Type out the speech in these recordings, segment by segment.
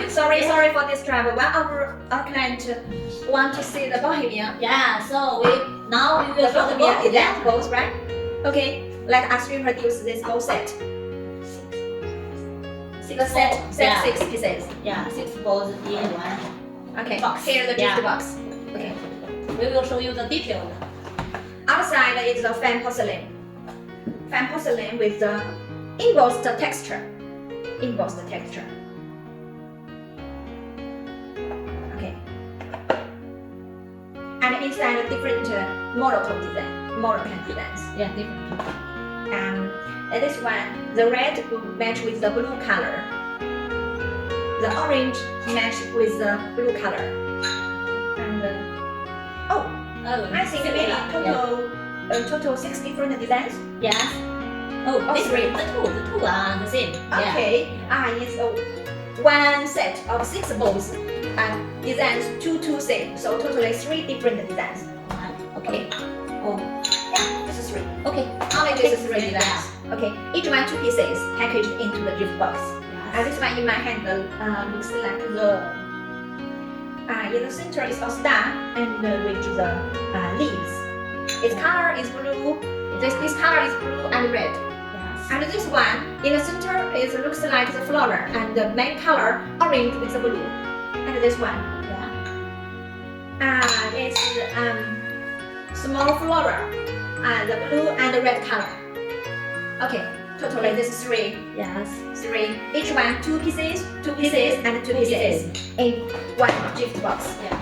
sorry for this trouble. One of our client want to see the Bohemian. Yeah, so now we The will show the Bohemian bowl. is that bowls, right? Okay, let us reproduce this bowl set. The set Yeah. 6 pieces. Yeah, 6 bowls in one. Okay, Box. here the gift Yeah. box. Okay, We will show you the detailed. outside is the fan porcelain. Fan porcelain with the embossed texture. Embossed texture. Okay. And inside different monotone design, monotone designs. Yeah, different. This one, the red will match with the blue color. The orange match with the blue color. And Oh, I think maybe total 6 different designs. Yeah. Oh, Oh, this three. the two are the same. Yeah. Okay. It's one set of 6 bowls and designs 2 same. So totally 3 different designs. Okay. Oh, Yeah, this is 3. okay. Only this is 3 Yeah. designs. Okay, each one 2 pieces packaged into the gift box. Yes. This one in my hand looks like the in the center is a star and with the leaves. Its color is blue. This color is blue and red. Yes. And this one in the center is looks like the flower and the main color orange with the blue. And this one Yeah. is small flower the blue and the red color. Okay, totally this is 3. Yes. 3. Each one 2 pieces, 2 pieces, and 2 pieces in one gift box. Yeah.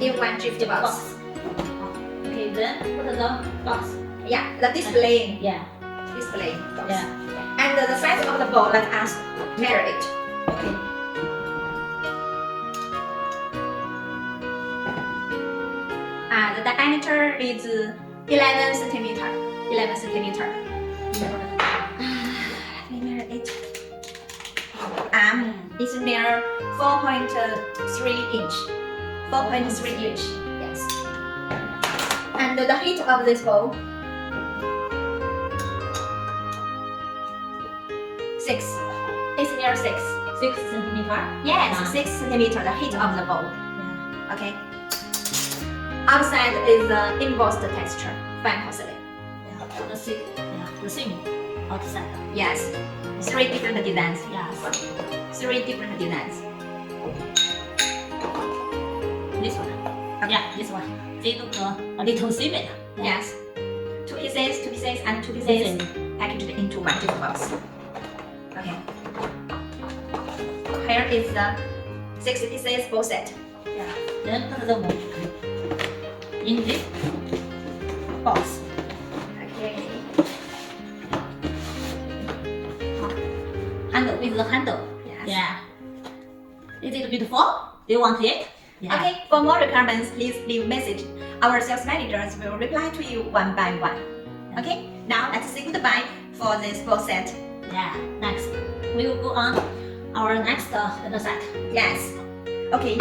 In one gift box. Okay, then put the box. Yeah, the display Yeah. box. Yeah. And the size of the bowl, let us measure it. Okay. The diameter is 11 centimeter. 11 centimeter. Let me measure it. It's near 4.3 inch. 4.3 inch. Yes. And the height of this bowl 6. It's near 6. 6 centimeter. Yes, Ah. 6 centimeter. The height of the bowl. Yeah. Okay. Outside is the embossed texture, fine porcelain. Yeah. The same outside. Yes. 3 different designs. Yes. 3 different designs. This one. Yeah, this one. They look a little similar. Yes. 2 pieces, and 2 pieces packaged into one gift box. Okay. Here is the 6 pieces bowl set. Yeah. Then put the mold in this box. Okay. Handle with the handle. Yes. Yeah. Is it beautiful? Do you want it? Yeah. Okay. For more requirements, please leave message. Our sales managers will reply to you one by one. Okay. Now let's say goodbye for this bowl set. Yeah. Next, we will go on our next set. Yes. Okay.